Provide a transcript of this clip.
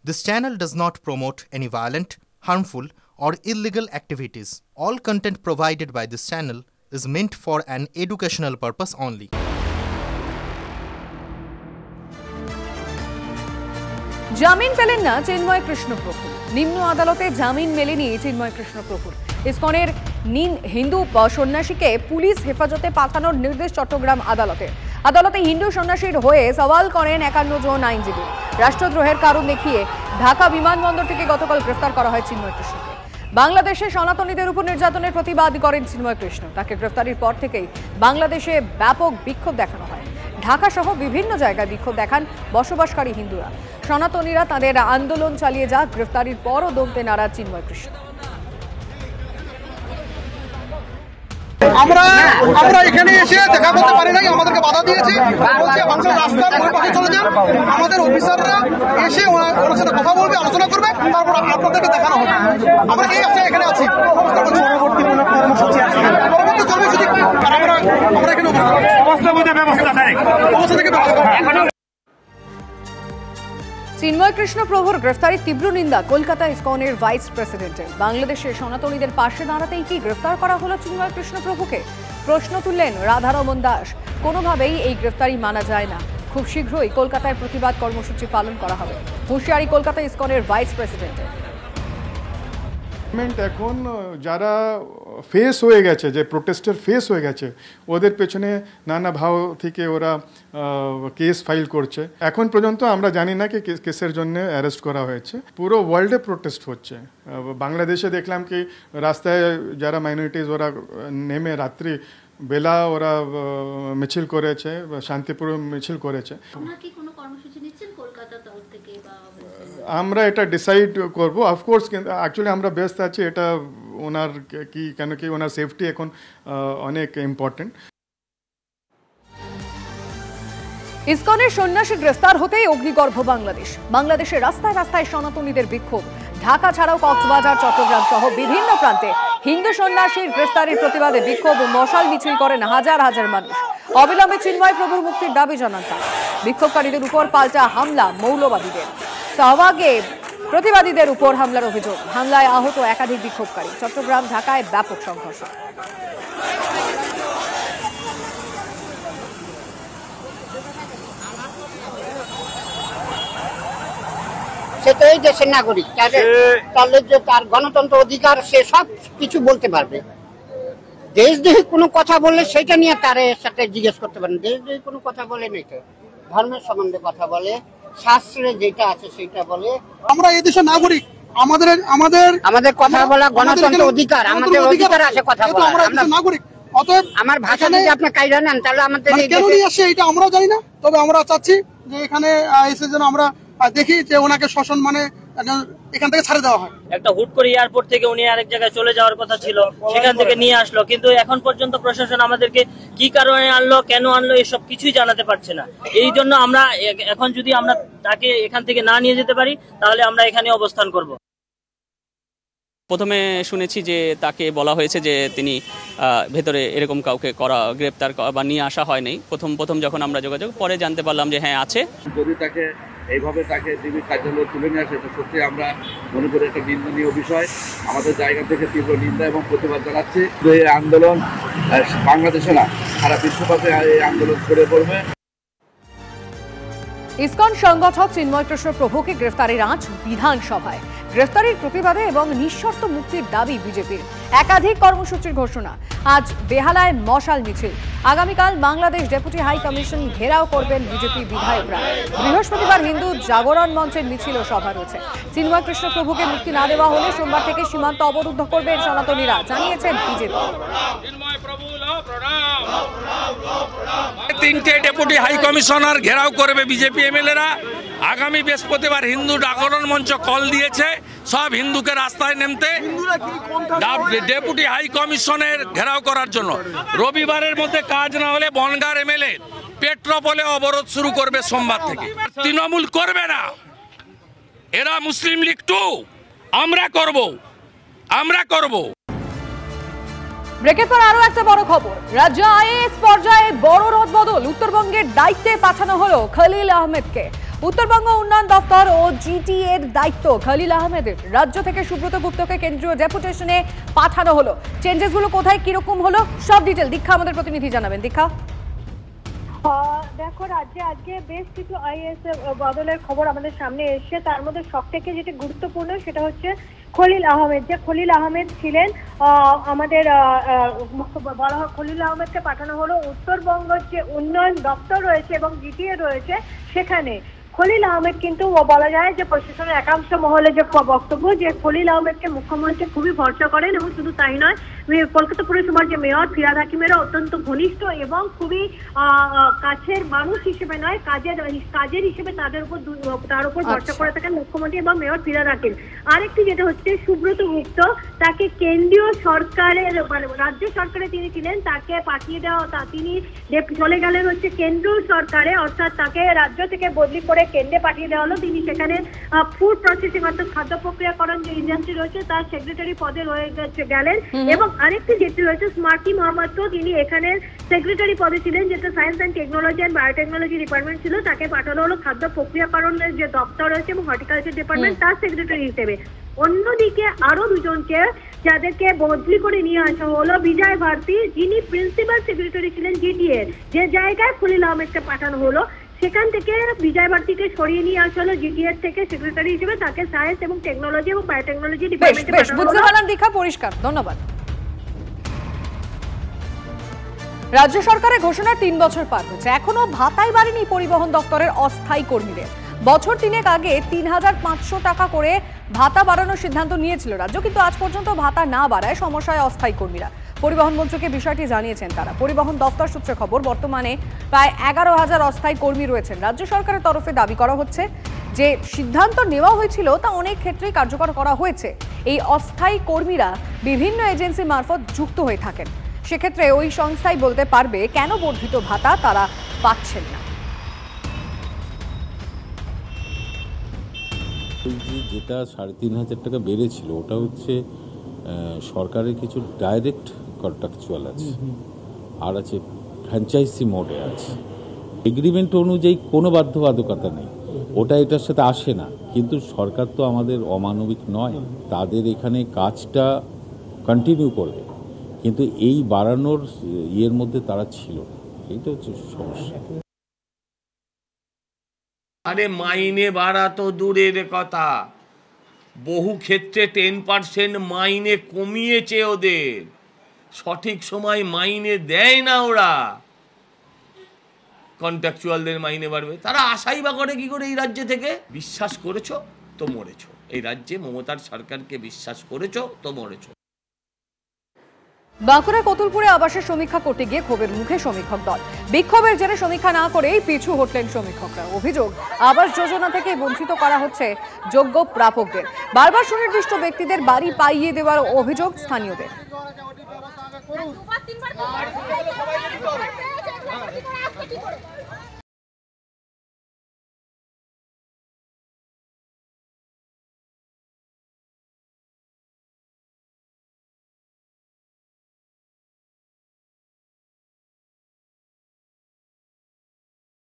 This channel does not promote any violent, harmful, or illegal activities. All content provided by this channel is meant for an educational purpose only. জামিন পেলেন না চিন্ময় কৃষ্ণ প্রভু। নিম্ন আদালতে জামিন মেলেনি চিন্ময় কৃষ্ণ প্রভুর। ইসকনের হিন্দু সন্ন্যাসীকে পুলিশ হেফাজতে পাঠানোর নির্দেশ চট্টগ্রাম আদালতে হিন্দু সন্ন্যাসীর হয়ে সওয়াল করেন 51 জন আইনজীবী। রাষ্ট্রদ্রোহের কারণ দেখিয়ে ঢাকা বিমানবন্দর থেকে গতকাল গ্রেফতার করা হয় চিন্ময় কৃষ্ণকে। বাংলাদেশে সনাতনীদের উপর নির্যাতনের প্রতিবাদ করেন চিন্ময় কৃষ্ণ। তাকে গ্রেফতারির পর থেকেই বাংলাদেশে ব্যাপক বিক্ষোভ দেখানো হয়। ঢাকা সহ বিভিন্ন জায়গায় বিক্ষোভ দেখান বসবাসকারী হিন্দুরা। সনাতনীরা তাদের আন্দোলন চালিয়ে যাক, গ্রেফতারির পরও দমতে নারাজ চিন্ময় কৃষ্ণ। আমরা এখানে এসে দেখা করতে পারি নাই, আমাদেরকে বাধা দিয়েছে, বলছে আপনারা রাস্তার ওই পাশে চলে যান, আমাদের অফিসাররা এসে ওনার সাথে কথা বলবে, আলোচনা করবে, তারপর আপনাদেরকে দেখানো হবে। আমরা এই এখানে আছি, পরবর্তী কর্মসূচি আছে, পরবর্তী চলবে শুধু আমরা এখানে চিন্ময় কৃষ্ণ প্রভুর গ্রেফতারির তীব্র নিন্দা কলকাতা ইসকনের ভাইস প্রেসিডেন্টের। বাংলাদেশে সনাতনীদের পাশে দাঁড়াতেই কি গ্রেফতার করা হলো চিন্ময় কৃষ্ণ প্রভুকে? প্রশ্ন তুললেন রাধারমন দাস। কোনোভাবেই এই গ্রেফতারি মানা যায় না। খুব শীঘ্রই কলকাতায় প্রতিবাদ কর্মসূচি পালন করা হবে, হুঁশিয়ারি কলকাতা ইসকনের ভাইস প্রেসিডেন্টের। এখন যারা ফেস হয়ে গেছে, যে প্রোটেস্টার ফেস হয়ে গেছে, ওদের পেছনে নানা ভাব থেকে ওরা কেস ফাইল করছে। এখন পর্যন্ত আমরা জানি না কি কেসের জন্য অ্যারেস্ট করা হয়েছে। পুরো ওয়ার্ল্ডে প্রোটেস্ট হচ্ছে। বাংলাদেশে দেখলাম কি রাস্তায় যারা মাইনরিটিস ওরা নেমে রাত্রি বেলা ওরা মিছিল করেছে, শান্তিপূর্ণ মিছিল করেছে। আমরা এটা ডিসাইড করব অফকোর্স, কিন্তু অ্যাকচুয়ালি আমরা ব্যস্ত আছি। এটা ওনার কি কেন কি ওনার সেফটি এখন অনেক ইম্পর্টেন্ট। ইসকনের সন্ন্যাসী গ্রেফতার হতেই অগ্নিগর্ভ বাংলাদেশের রাস্তায় রাস্তায় সনাতনীদের বিক্ষোভ। ঢাকা ছাড়াও কক্সবাজার, চট্টগ্রাম সহ বিভিন্ন প্রান্তে হিন্দু সন্ন্যাসীর গ্রেফতারির প্রতিবাদে বিক্ষোভ ও মশাল মিছিল করেন হাজার হাজার মানুষ। অবিলম্বে চিন্ময় প্রভুর মুক্তির দাবি জানান তারা। বিক্ষোভকারীদের উপর পাল্টা হামলা মৌলবাদীদের। শাহবাগে প্রতিবাদীদের উপর হামলার অভিযোগ। হামলায় আহত একাধিক বিক্ষোভকারী। চট্টগ্রাম, ঢাকায় ব্যাপক সংঘর্ষ। সে তো এই দেশের নাগরিক, তার গণতন্ত্র অধিকার, সে সব কিছু বলতে পারবে। দেশদ্রোহী কোনো কথা বললে সেটা নিয়ে তার সাথে জিজ্ঞেস করতে পারেন। দেশদ্রোহী কোনো কথা বলে নাই, তো ধর্মের সম্বন্ধে কথা বলে, শাস্ত্রে যেটা আছে সেটা বলে। আমরা এই দেশের নাগরিক, আমাদের কথা বলা গণতন্ত্র অধিকার, আমাদের অধিকার আছে কথা বলা। আমরা নাগরিক, অতএব আমার ভাষা যদি আপনি কায়দা নেন তাহলে আমাদের কেন নিয়ে আসে এটা আমরাও জানি না। তবে আমরা চাচ্ছি যে এখানে এসে যেন আমরা দেখি যে ওনাকে শাসন মানে এখান থেকে ছাড়ে দেওয়া হয়। একটা হুট করে এয়ারপোর্ট থেকে উনি আরেক জায়গায় চলে যাওয়ার কথা ছিল, সেখান থেকে নিয়ে আসলো, কিন্তু এখন পর্যন্ত প্রশাসন আমাদেরকে কি কারণে আনলো, কেন আনলো, এসব কিছুই জানাতে পারছে না। এই জন্য আমরা এখন যদি আমরা তাকে এখান থেকে না নিয়ে যেতে পারি তাহলে আমরা এখানে অবস্থান করব। প্রথমে শুনেছি যে তাকে বলা হয়েছে যে তিনি ভেতরে এরকম কাউকে গ্রেপ্তার বা নিয়ে আসা হয়নি। প্রথম যখন আমরা যোগাযোগ, পরে জানতে পারলাম যে হ্যাঁ আছে। যদি তাকে এইভাবে তাকে ডিবি কার্যালয়ে তুলে নিয়ে আসে, এটা সত্যি আমরা মনে করি একটা নিন্দনীয় বিষয়। আমাদের জায়গা থেকে তীব্র নিন্দা এবং প্রতিবাদ জানাচ্ছি। এই আন্দোলন বাংলাদেশে না, সারা বিশ্বব্যাপী এই আন্দোলন ছড়িয়ে পড়বে। ইসকন সংগঠক চিন্ময় কৃষ্ণ প্রভুকে গ্রেফতারের আঁচ বিধানসভায়। গ্রেফতারির প্রতিবাদে এবং নিঃশর্ত মুক্তির দাবি বিজেপির। একাধিক কর্মসূচির ঘোষণা। আজ বেহালায় মশাল মিছিল। আগামীকাল বাংলাদেশ ডেপুটি হাই কমিশন ঘেরাও করবেন বিজেপি বিধায়করা। বৃহস্পতিবার হিন্দু জাগরণ মঞ্চের মিছিল ও সভা রয়েছে। চিন্ময় কৃষ্ণ প্রভুকে মুক্তি না দেওয়া হলে সোমবার থেকে সীমান্ত অবরুদ্ধ করবেন সনাতনীরা, জানিয়েছে বিজেপি। তিনটে ডেপুটি হাই কমিশনার ঘেরাও করবে বিজেপি এমএলএরা। আগামী বৃহস্পতিবার হিন্দু জাগরণ মঞ্চ কল দিয়েছে সব হিন্দুকে রাস্তায় নামতে ডেপুটি হাই কমিশনের ঘেরাও করার জন্য। রবিবারের মধ্যে কাজ না হলে বনগাঁর এমএলএ পেট্রোপোলে অবরোধ শুরু করবে সোমবার থেকে। তৃণমূল করবে না, এরা মুসলিম লীগ 2, আমরা করব। ব্রেকের পর আরো একটা বড় খবর। রাজ্য আইএএস পর্যায়ে বড় রদবদল। উত্তরবঙ্গের দায়িত্বে পাঠানো হলো খলিল আহমেদকে। উত্তরবঙ্গ উন্নয়ন দপ্তর ও জিটি এর দায়িত্ব খলিল আহমেদের। রাজ্য থেকে সুব্রত গুপ্তকে কেন্দ্রীয় ডেপুটেশনে পাঠানো হলো। চেঞ্জেসগুলো কোথায় কিরকম হলো সব ডিটেল দীক্ষা আমাদের প্রতিনিধি জানাবেন। দীক্ষা, দেখো, রাজ্যে আজকে বেশ কিছু আইএএস বদলের খবর আমাদের সামনে এসেছে। তার মধ্যে সবথেকে যেটা গুরুত্বপূর্ণ সেটা হচ্ছে খলিল আহমেদ। যে খলিল আহমেদ ছিলেন আমাদের বলা হয়, খলিল আহমেদকে পাঠানো হলো উত্তরবঙ্গের যে উন্নয়ন দপ্তর রয়েছে এবং জিটিএ রয়েছে সেখানে। খলিল আহমেদ কিন্তু বলা যায় যে প্রশাসনের একাংশ মহলে যে বক্তব্য যে খলিল আহমেদকে মুখ্যমন্ত্রী খুবই ভরসা করেন এবং শুধু তাই নয়, কলকাতা পুরসভার যে মেয়র ফিরহাদ হাকিমেরও অত্যন্ত ঘনিষ্ঠ এবং খুবই কাছের মানুষ হিসেবে নয়, কাজের হিসেবে তার উপর ভরসা করে থাকেন মুখ্যমন্ত্রী এবং মেয়র ফিরহাদ হাকিম। আরেকটি যেটা হচ্ছে সুব্রত গুপ্ত, তাকে কেন্দ্রীয় সরকারের মানে রাজ্য সরকারে তিনি ছিলেন, তাকে পাঠিয়ে দেওয়া, তিনি চলে গেলেন হচ্ছে কেন্দ্রীয় সরকারে, অর্থাৎ তাকে রাজ্য থেকে বদলি করে কেন্দ্রে পাঠিয়ে দেওয়া হলো। তিনি সেখানে ফুড প্রসেসিং অর্থাৎ খাদ্য প্রক্রিয়াকরণ যে ইন্ডাস্ট্রি রয়েছে তার সেক্রেটারি পদে গেলেন। এবং আরেকটি যেটি রয়েছে স্মার্টি মোহাম্মদ, তিনি এখানে সেক্রেটারি পদে ছিলেন, যেটা science and technology and biotechnology department ছিল, তাকে পাঠানো হলো খাদ্য প্রক্রিয়াকরণের যে দপ্তর রয়েছে এবং হর্টিকালচার ডিপার্টমেন্ট তার সেক্রেটারি হিসেবে। অন্যদিকে আরো দুজনকে যাদেরকে বদলি করে নিয়ে আসা হলো, বিজয় ভারতী যিনি প্রিন্সিপাল সেক্রেটারি ছিলেন জিটিএ, যে জায়গায় খলিল আহমেদকে পাঠানো হলো সেখান থেকে বিজয় ভারতীকে সরিয়ে নিয়ে আসা হলো জিটিএর থেকে সেক্রেটারি হিসেবে, তাকে সায়েন্স এবং টেকনোলজি এবং বায়োটেকনোলজি ডিপার্টমেন্টে পাঠানো হলো। বুঝতে পারলাম দীক্ষা, পরিষ্কার, ধন্যবাদ। রাজ্য সরকারের ঘোষণার 3 বছর পার হয়েছে, এখনো ভাতাই বাড়েনি পরিবহন দপ্তরের অস্থায়ী কর্মীদের। বছর 3 আগে 3500 টাকা করে ভাতা বাড়ানোর সিদ্ধান্ত নিয়েছিল রাজ্য, কিন্তু আজ পর্যন্ত ভাতা না বাড়ায় সমস্যায় অস্থায়ী কর্মীরা। পরিবহন মন্ত্রীকে বিষয়টি জানিয়েছেন তারা। পরিবহন দপ্তর সূত্রে খবর, বর্তমানে প্রায় 11,000 অস্থায়ী কর্মী রয়েছেন। রাজ্য সরকারের তরফে দাবি করা হচ্ছে যে সিদ্ধান্ত নেওয়া হয়েছিল তা অনেক ক্ষেত্রেই কার্যকর করা হয়েছে। এই অস্থায়ী কর্মীরা বিভিন্ন এজেন্সি মারফত যুক্ত হয়ে থাকেন, সেক্ষেত্রে ওই সংস্থাই বলতে পারবে কেন বর্ধিত ভাতা তারা পাচ্ছেন না। যেটা 3,500 টাকা বেড়েছিল ওটা হচ্ছে সরকারের কিছু ডাইরেক্ট কন্ট্রাকচুয়াল আছে, আর আছে ফ্র্যাঞ্চাইজি মোডে আছে। এগ্রিমেন্ট অনুযায়ী কোনো বাধ্যবাধকতা নেই, ওটা এটার সাথে আসে না। কিন্তু সরকার তো আমাদের অমানবিক নয়, তাদের এখানে কাজটা কন্টিনিউ করবে, কিন্তু এই বাড়ানোর ইয়ের মধ্যে তারা ছিল না, এইটা হচ্ছে সমস্যা। আরে মাইনে বাড়া তো দূরের কথা, বহু ক্ষেত্রে 10% মাইনে কমিয়েছে ওদের, সঠিক সময় মাইনে দেয় না ওরা। কন্ট্রাকচুয়ালদের মাইনে বাড়বে, তারা আশাই বা করে কি করে? এই রাজ্য থেকে বিশ্বাস করেছো তো মরেছো, এই রাজ্যে মমতার সরকারকে বিশ্বাস করেছো তো মরেছো। বাঁকুড়া কতুলপুরে আবাসের সমীক্ষা করতে গিয়ে ক্ষোভের মুখে সমীক্ষক দল। বিক্ষোভের জেরে সমীক্ষা না করেই পিছু হটলেন সমীক্ষকরা। অভিযোগ, আবাস যোজনা থেকে বঞ্চিত করা হচ্ছে যোগ্য প্রাপকদের। বারবার সুনির্দিষ্ট ব্যক্তিদের বাড়ি পাইয়ে দেওয়ার অভিযোগ স্থানীয়দের।